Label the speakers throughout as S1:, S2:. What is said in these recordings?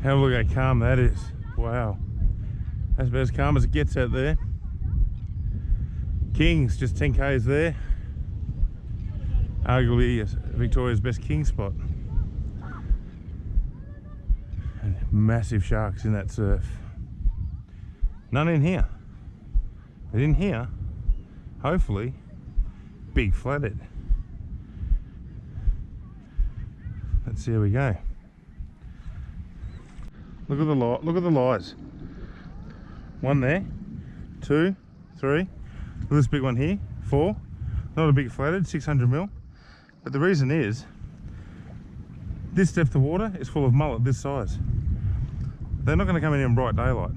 S1: Have a look how calm that is. Wow. That's about as calm as it gets out there. Kings, just 10 k's there. Arguably Victoria's best king spot. And massive sharks in that surf. None in here. But in here, hopefully, big flathead. Let's see how we go. Look at the lies. One there, 2, 3. Look at this big one here, 4. Not a big flathead, 600 mil. But the reason is, this depth of water is full of mullet this size. They're not going to come in here in bright daylight.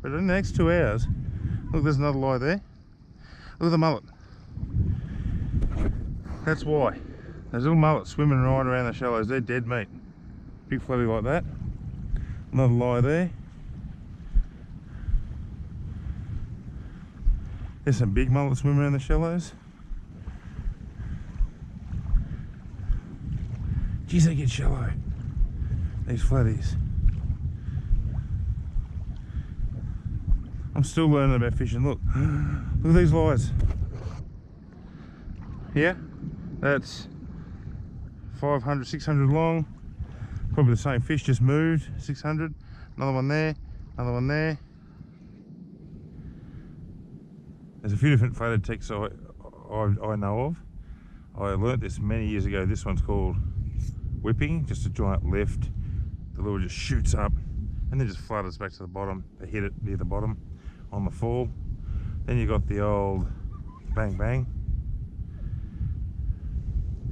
S1: But in the next 2 hours, look, there's another lie there. Look at the mullet. That's why. Those little mullets swimming right around the shallows, they're dead meat. Big flatty like that. Another lie there. There's some big mullets swimming around the shallows. Geez, they get shallow, these flatties. I'm still learning about fishing. Look, look at these lies. Yeah, that's 500, 600 long. Probably the same fish, just moved. 600. Another one there, another one there. There's a few different flathead techs I know of. I learnt this many years ago. This one's called whipping, just a giant lift. The lure just shoots up and then just flutters back to the bottom. They hit it near the bottom on the fall. Then you got the old bang bang,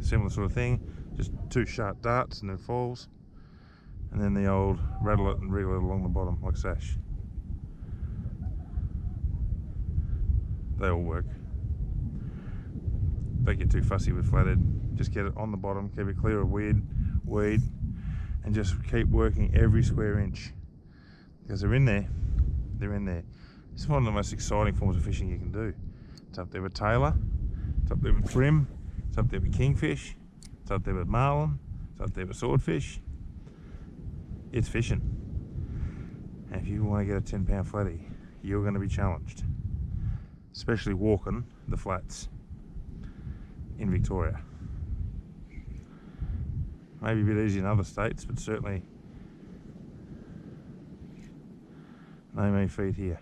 S1: similar sort of thing, just 2 sharp darts and then falls. And then the old rattle it and wriggle it along the bottom like sash. They all work. Don't get too fussy with flathead. Just get it on the bottom, keep it clear of weed, and just keep working every square inch. Because they're in there, they're in there. It's one of the most exciting forms of fishing you can do. It's up there with tailor, it's up there with brim, it's up there with kingfish, it's up there with marlin, it's up there with swordfish. It's fishing. And if you want to get a 10-pound flatty, you're going to be challenged. Especially walking the flats in Victoria. Maybe a bit easier in other states, but certainly no mean feat here.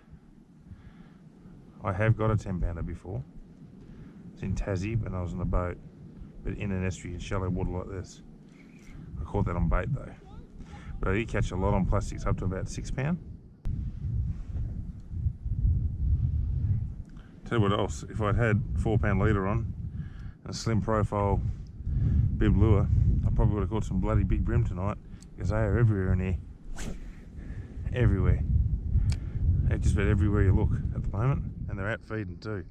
S1: I have got a 10-pounder before. It's in Tassie when I was on a boat, but in an estuary in shallow water like this. I caught that on bait though. But I did catch a lot on plastics, up to about 6 pound. Tell you what else, if I'd had 4-pound leader on and a slim profile bib lure, I probably would have caught some bloody big brim tonight, because they are everywhere in here. Everywhere. They're just about everywhere you look at the moment, and they're out feeding too.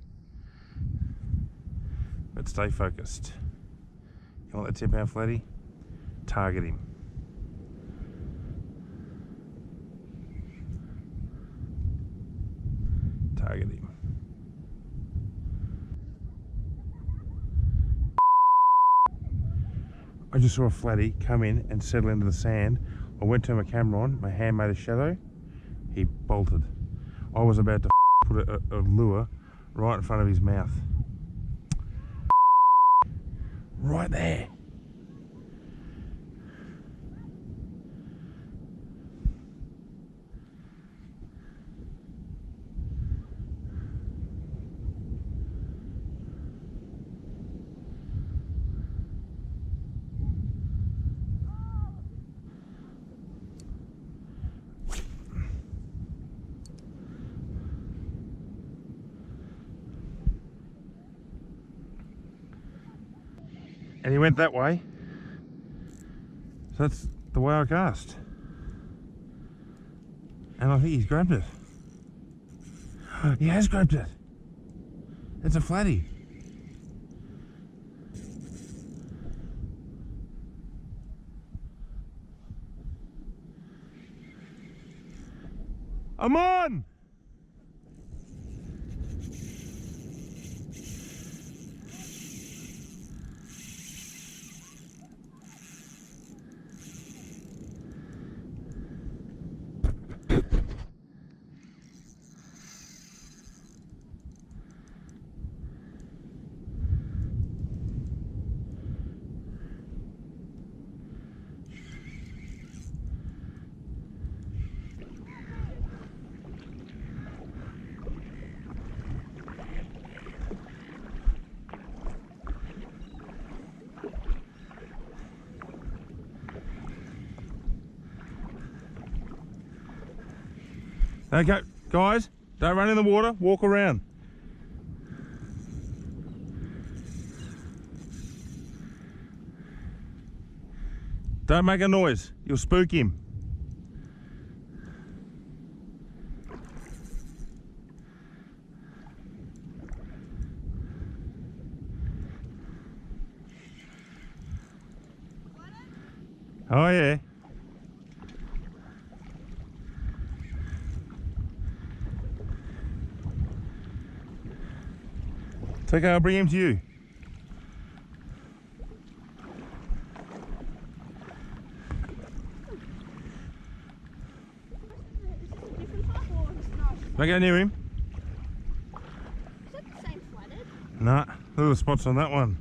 S1: But stay focused. You want that 10-pound flatty? Target him. Target him. I just saw a flatty come in and settle into the sand. I went to turn my camera on, my hand made a shadow, he bolted. I was about to put a lure right in front of his mouth. Right there. And he went that way, so that's the way I cast, and I think he's grabbed it. He has grabbed it. It's a flatty. I'm on! Don't go, guys, don't run in the water, walk around. Don't make a noise, you'll spook him. Oh yeah. It's okay, I'll bring him to you. Don't go near him.
S2: Is that the same flatted?
S1: Nah, look at the spots on that one.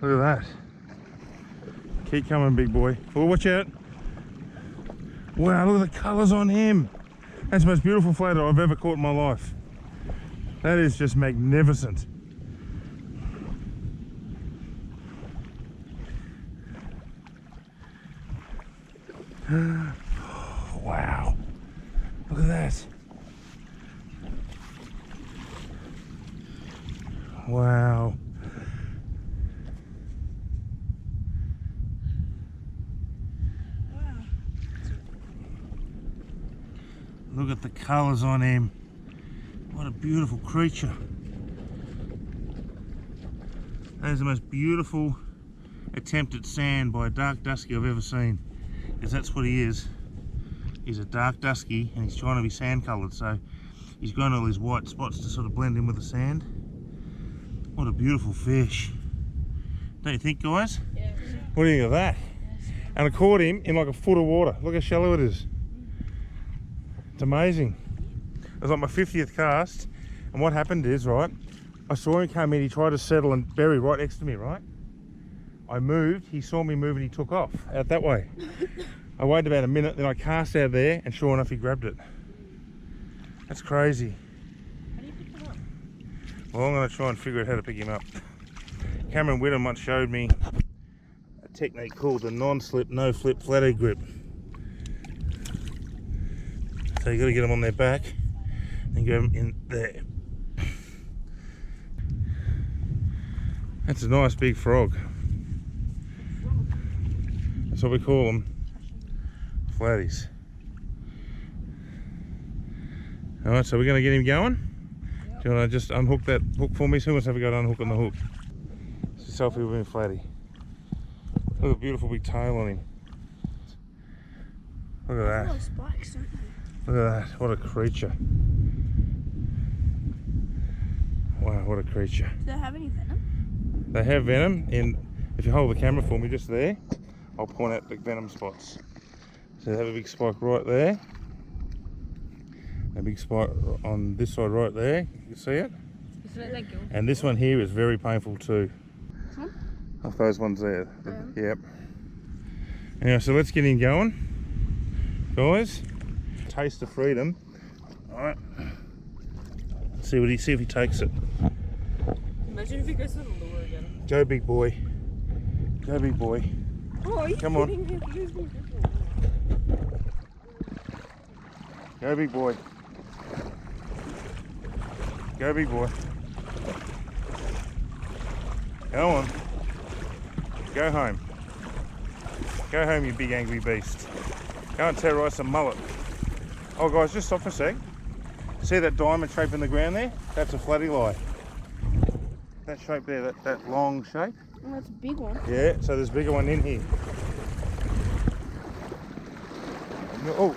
S1: Look at that. Keep coming, big boy. Oh, watch out. Wow, look at the colours on him. That's the most beautiful flathead I've ever caught in my life. That is just magnificent. Wow. Look at that. Wow. Look at the colours on him. What a beautiful creature. That is the most beautiful attempt at sand by a dark dusky I've ever seen. Because that's what he is. He's a dark dusky and he's trying to be sand coloured, so he's got all these white spots to sort of blend in with the sand. What a beautiful fish. Don't you think, guys?
S2: Yeah.
S1: What do you think of that?
S2: Yes.
S1: And I caught him in like a foot of water. Look how shallow it is. It's amazing. It was like my 50th cast, and what happened is, right, I saw him come in, he tried to settle and bury right next to me, right? I moved, he saw me move and he took off out that way. I waited about a minute, then I cast out there, and sure enough he grabbed it. That's crazy.
S2: How do you pick them up?
S1: Well, I'm going to try and figure out how to pick him up. Cameron Whittam once showed me a technique called the non-slip, no-flip flathead grip. So you got to get them on their back and go in there. That's a nice big frog. That's what we call them, flatties. All right, so we're going to get him going. Yep. Do you want to just unhook that hook for me? So who wants to have a go to unhooking the hook? It's a selfie with him, flatty. Look at the beautiful big tail on him. Look at that.
S2: Spikes, don't they?
S1: Look at that, what a creature. Wow, what a creature.
S2: Do they have any venom?
S1: They have venom, and if you hold the camera for me just there, I'll point out the venom spots. So they have a big spike right there. A big spike on this side right there, you see it? And this one here is very painful too.
S2: This one?
S1: Off those ones there.
S2: Yeah.
S1: Yep. Anyway, so let's get him going, guys. Taste of freedom. All right. See if he takes it.
S2: Imagine if he goes to the lure again.
S1: Go, big boy. Go, big boy.
S2: Oh, are you
S1: Come on.
S2: kidding me?
S1: Go, big boy. Go, big boy. Go on. Go home. Go home, you big angry beast. Go and terrorise some mullet. Oh guys, just stop for a sec. See that diamond shape in the ground there? That's a flatty lie. That shape there, that long shape.
S2: Oh, that's a big one.
S1: Yeah, so there's a bigger one in here. Oh,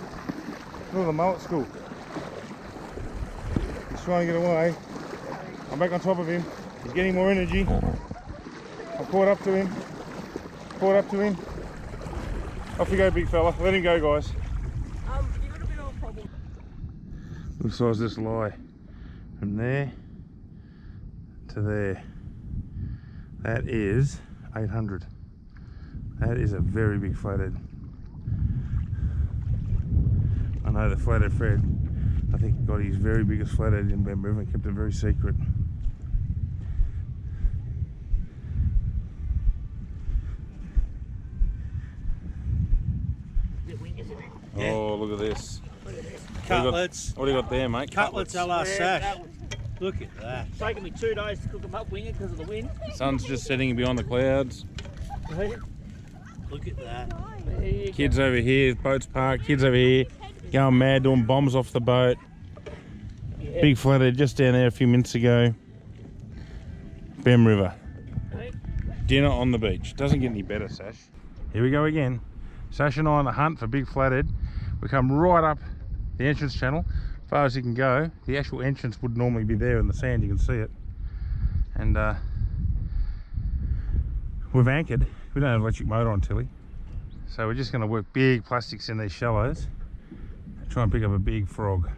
S1: look at the mullet school. He's trying to get away. I'm back on top of him. He's getting more energy. I'm caught up to him. Caught up to him. Off you go, big fella. Let him go, guys.
S2: You got a bit of a problem.
S1: Look the size of this lie. From there to there. That is 800. That is a very big flathead. I know the flathead Fred, I think, got his very biggest flathead in BEMM River and kept it very secret. Oh, look at this.
S3: cutlets.
S1: What do you got there, mate?
S3: Cutlets a la
S4: Yeah,
S3: sash.
S4: that was
S3: Look at that.
S4: taking me 2 days to cook them up winging because of the wind.
S1: Sun's just setting behind the clouds.
S3: Look at that.
S4: There you go.
S1: Kids over here, boats parked. Kids over here going mad, doing bombs off the boat.
S4: Yeah.
S1: Big flathead just down there a few minutes ago. BEMM River. Dinner on the beach. Doesn't get any better, Sash. Here we go again. Sash and I on the hunt for big flathead. We come right up the entrance channel, as far as you can go. The actual entrance would normally be there in the sand, you can see it. And we've anchored. We don't have an electric motor on Tilly. So we're just going to work big plastics in these shallows and try and pick up a big frog.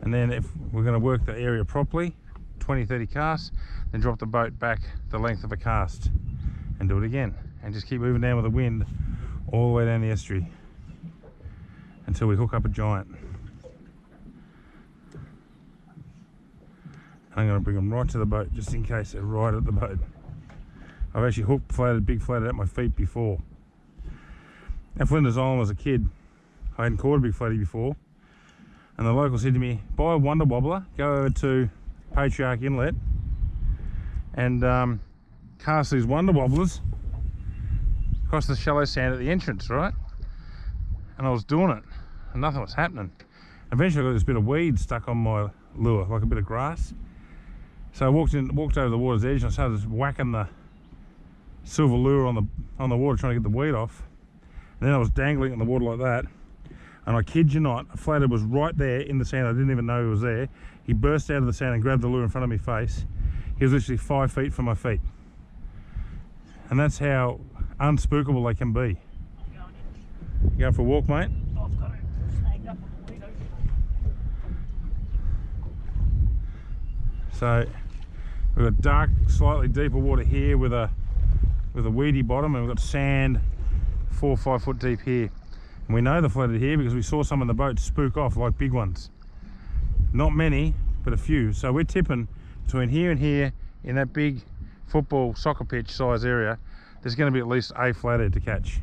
S1: And then if we're going to work the area properly, 20-30 casts, then drop the boat back the length of a cast and do it again. And just keep moving down with the wind all the way down the estuary until we hook up a giant. I'm going to bring them right to the boat just in case they're right at the boat. I've actually hooked big flathead at my feet before. At Flinders Island as a kid, I hadn't caught a big flattie before, and the local said to me, buy a wonder wobbler, go over to Patriarch Inlet and cast these wonder wobblers across the shallow sand at the entrance, right? And I was doing it and nothing was happening. Eventually I got this bit of weed stuck on my lure, like a bit of grass. So I walked over the water's edge and I started just whacking the silver lure on the water, trying to get the weed off. And then I was dangling in the water like that, and I kid you not, a flathead was right there in the sand. I didn't even know he was there. He burst out of the sand and grabbed the lure in front of my face. He was literally 5 feet from my feet. And that's how unspookable they can be. You going for a walk, mate?
S4: I've got it snagged up on the weed.
S1: So we've got dark, slightly deeper water here with a weedy bottom, and we've got sand 4 or 5 foot deep here. And we know the flathead here because we saw some in the boat spook off like big ones. Not many, but a few. So we're tipping between here and here in that big football soccer pitch size area, there's going to be at least a flathead to catch.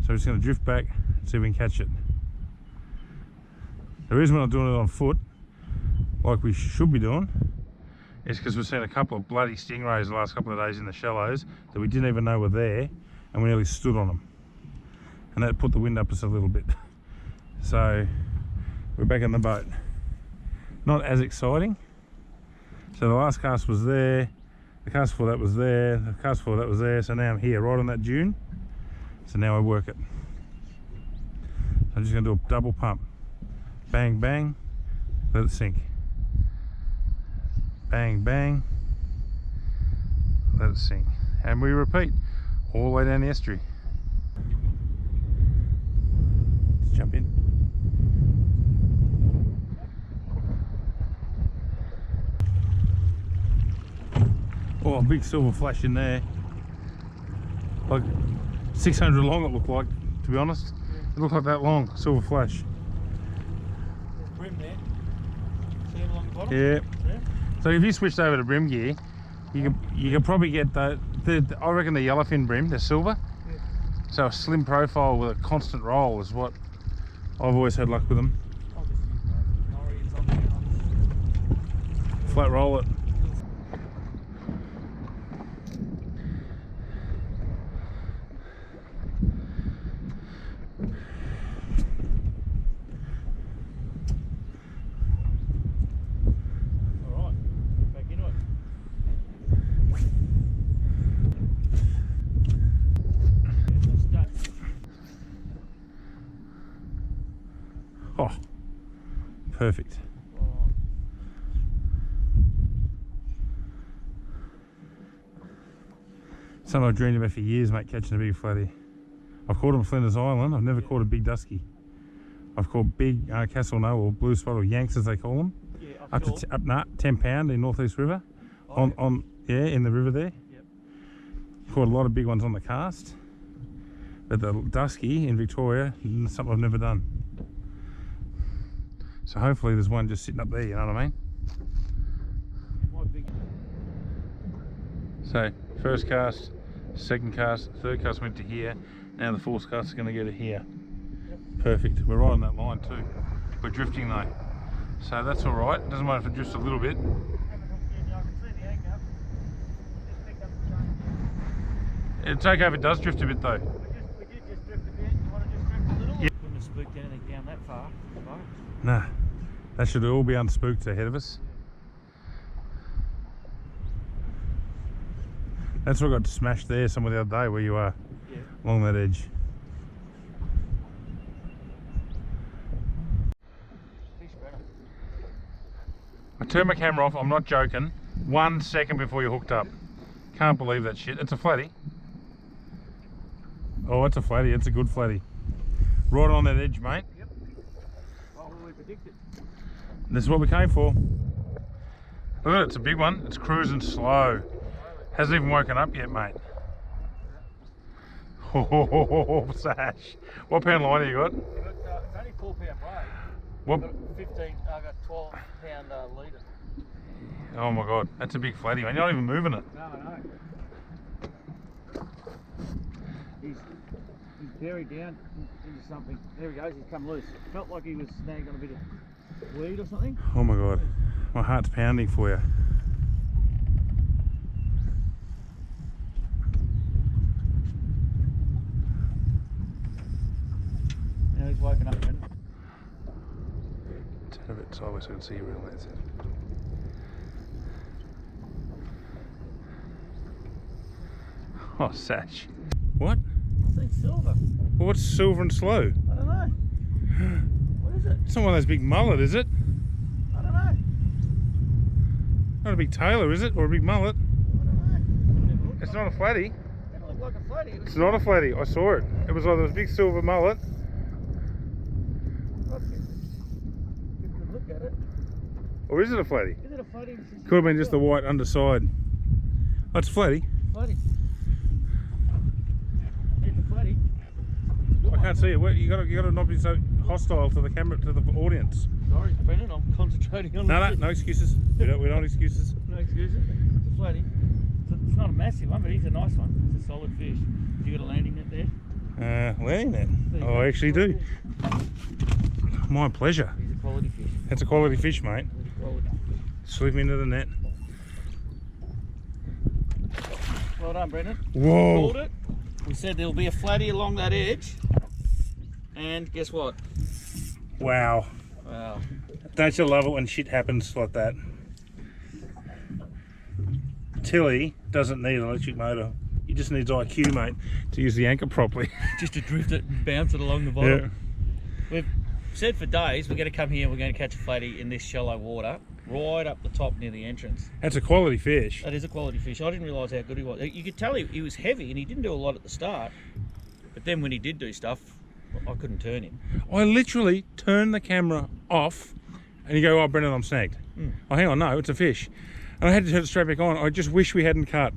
S1: So we're just going to drift back and see if we can catch it. The reason we're not doing it on foot like we should be doing is because we've seen a couple of bloody stingrays the last couple of days in the shallows that we didn't even know were there, and we nearly stood on them, and that put the wind up us a little bit. So we're back in the boat. Not as exciting. So the last cast was there, the cast before that was there, the cast before that was there, so now I'm here right on that dune. So now I work it. I'm just going to do a double pump. Bang, bang, let it sink. Bang, bang, let it sink. And we repeat all the way down the estuary. Let's jump in. Oh, a big silver flash in there. Like 600 long it looked like, to be honest. It looked like that long, silver flash.
S3: There's brim there. See him along the bottom?
S1: Yeah.
S3: Yeah.
S1: So if you switched over to brim gear, you could probably get I reckon the yellowfin brim, the silver.
S3: Yeah.
S1: So a slim profile with a constant roll is what I've always had luck with them.
S3: I'll just use my Norries on there.
S1: Flat roll it.
S3: Alright, back into it. Let's start.
S1: Oh, perfect. Something I've dreamed about for years, mate, catching a big flattie. I've caught them Flinders Island. I've never caught a big dusky. I've caught big Castle No or blue spot or Yanks as they call them.
S3: Yeah,
S1: Up to 10 pound in North East River.
S3: Oh,
S1: Yeah, in the river there.
S3: Yep.
S1: Caught a lot of big ones on the cast. But the dusky in Victoria, something I've never done. So hopefully there's one just sitting up there, you know what I mean? So first cast, second cast, third cast went to here. Now the fourth cast is going to go to here.
S3: Yep.
S1: Perfect. We're right on that line too. We're drifting though. So that's all right. Doesn't matter if it drifts a little bit. It's okay if it does drift a bit though.
S4: We did just drift a bit. You want to just drift a little?
S1: Yeah.
S4: Wouldn't have spooked anything down that far.
S1: Nah, that should all be unspooked ahead of us. That's what I got smashed there some of the other day where you are,
S4: Yeah.
S1: along that edge.
S4: Fish better.
S1: I turned my camera off, I'm not joking, 1 second before you hooked up. Can't believe that shit. It's a flattie. Oh, it's a flattie, it's a good flattie. Right on that edge, mate.
S4: Yep. What were we predicted?
S1: This is what we came for. Look at it, it's a big one. It's cruising slow. Hasn't even woken up yet, mate. Oh, Sash. What pound line have you got?
S4: It's only 4 pound braid.
S1: What?
S4: I've got 15, I've got 12 pound leader.
S1: Oh my god, that's a big flattie, man. You're not even moving it.
S4: No, I know. He's buried down into something. There he goes, he's come loose. Felt like he was snagged on a bit of weed or something.
S1: Oh my god, my heart's pounding for you.
S4: Now he's woken up again.
S1: Turn a bit sideways so I can see you real nice. Oh, Sash. What?
S4: I think silver.
S1: Well, what's silver and slow?
S4: I don't know. What is it?
S1: It's not one of those big mullet, is it?
S4: I don't know.
S1: Not a big tailor, is it? Or a big mullet?
S4: I don't know.
S1: It's not a flattie.
S4: It didn't look like a flattie. It was
S1: It's not a flattie. I saw it. It was like a big silver mullet.
S4: You could look at it.
S1: Or is it a flattie?
S4: Is it a flattie?
S1: Could have been just the white underside. Oh, it's a flattie.
S4: Flattie. It's a flattie.
S1: I can't see it. You got to not be so hostile to the camera, to the audience.
S4: Sorry, Brendan, I'm concentrating on
S1: No excuses. We don't want excuses.
S4: No excuses. It's a flattie. It's not a massive one, but he's a nice one. It's a solid fish. You got a landing net there?
S1: Landing net.
S4: There you
S1: Oh,
S4: go.
S1: I actually do. My pleasure.
S4: He's a quality fish.
S1: That's a quality fish, mate.
S4: He's a quality.
S1: Slip into the net.
S4: Well done, Brendan.
S1: Whoa.
S4: Called it. We said there'll be a flattie along that edge. And guess what?
S1: Wow.
S4: Wow.
S1: Don't you love it when shit happens like that? Tilly doesn't need an electric motor. He just needs IQ, mate, to use the anchor properly.
S4: Just to drift it and bounce it along the bottom. We've said for days we're going to come here and we're going to catch a flattie in this shallow water, right up the top near the entrance.
S1: That's a quality fish.
S4: That is a quality fish. I didn't realise how good he was. You could tell he was heavy and he didn't do a lot at the start. But then when he did do stuff, I couldn't turn him.
S1: I literally turned the camera off and you go, oh, Brendan, I'm snagged. Oh, hang on, no, it's a fish. And I had to turn it straight back on. I just wish we hadn't cut.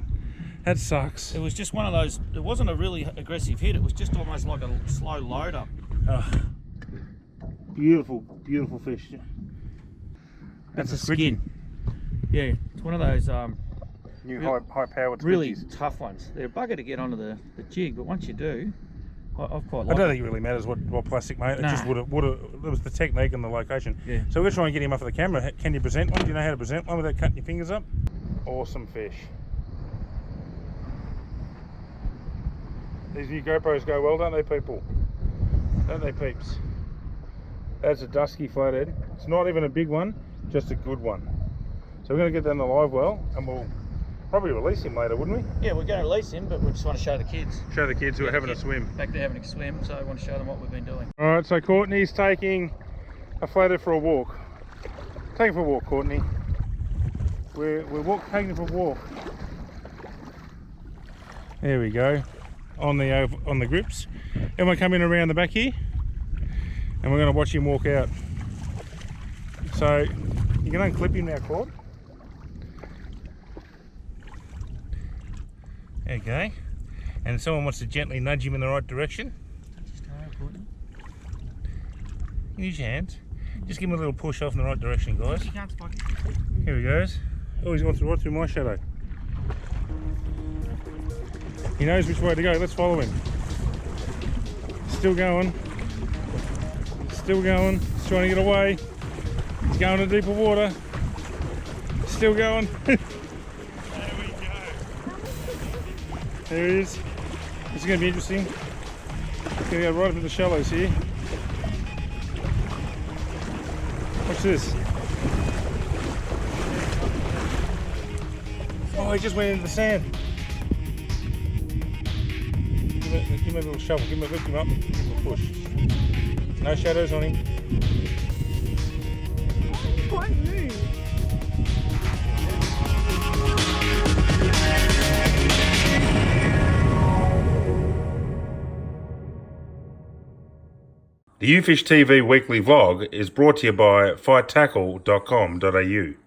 S1: That sucks.
S4: It was just one of those, it wasn't a really aggressive hit, it was just almost like a slow load up.
S1: Beautiful, beautiful fish.
S4: That's a
S1: squidgy.
S4: skin. Yeah, it's one of those
S1: New
S4: Real-
S1: high-powered
S4: really
S1: squidgies.
S4: tough ones. They're a bugger to get onto the jig, but once you do, I've quite
S1: I
S4: liked
S1: don't
S4: it.
S1: think it really matters what plastic, mate. It
S4: Nah.
S1: just would have. It was the technique and the location.
S4: Yeah.
S1: So we're trying to get him off of the camera. Can you present one? Do you know how to present one without cutting your fingers up? Awesome fish. These new GoPros go well, don't they, people? Don't they, peeps? That's a dusky flathead. It's not even a big one, just a good one. So we're going to get that in the live well, and we'll probably release him later, wouldn't we?
S4: Yeah, we're going to release him, but we just want to show the kids.
S1: Show the kids who are having a swim.
S4: Back there having a swim, so I want to show them what we've been doing.
S1: All right, so Courtney's taking a flathead for a walk. Take it for a walk, Courtney. We're taking it for a walk. There we go. On the grips. Everyone come in around the back here, and we're going to watch him walk out. So you can unclip him now, Claude. Okay. And if someone wants to gently nudge him in the right direction, use your hands. Just give him a little push off in the right direction, guys. Here he goes. Oh, he's gone right through my shadow. He knows which way to go. Let's follow him. Still going. Still going. He's trying to get away. He's going to deeper water. Still going. There we go. There he is. This is going to be interesting. He's going to go right up in the shallows here. Watch this. Oh, he just went into the sand. Give me a little shovel. Lift him up. Give him a push. No shadows on him.
S2: Quite new.
S1: The YouFishTV weekly vlog is brought to you by fighttackle.com.au.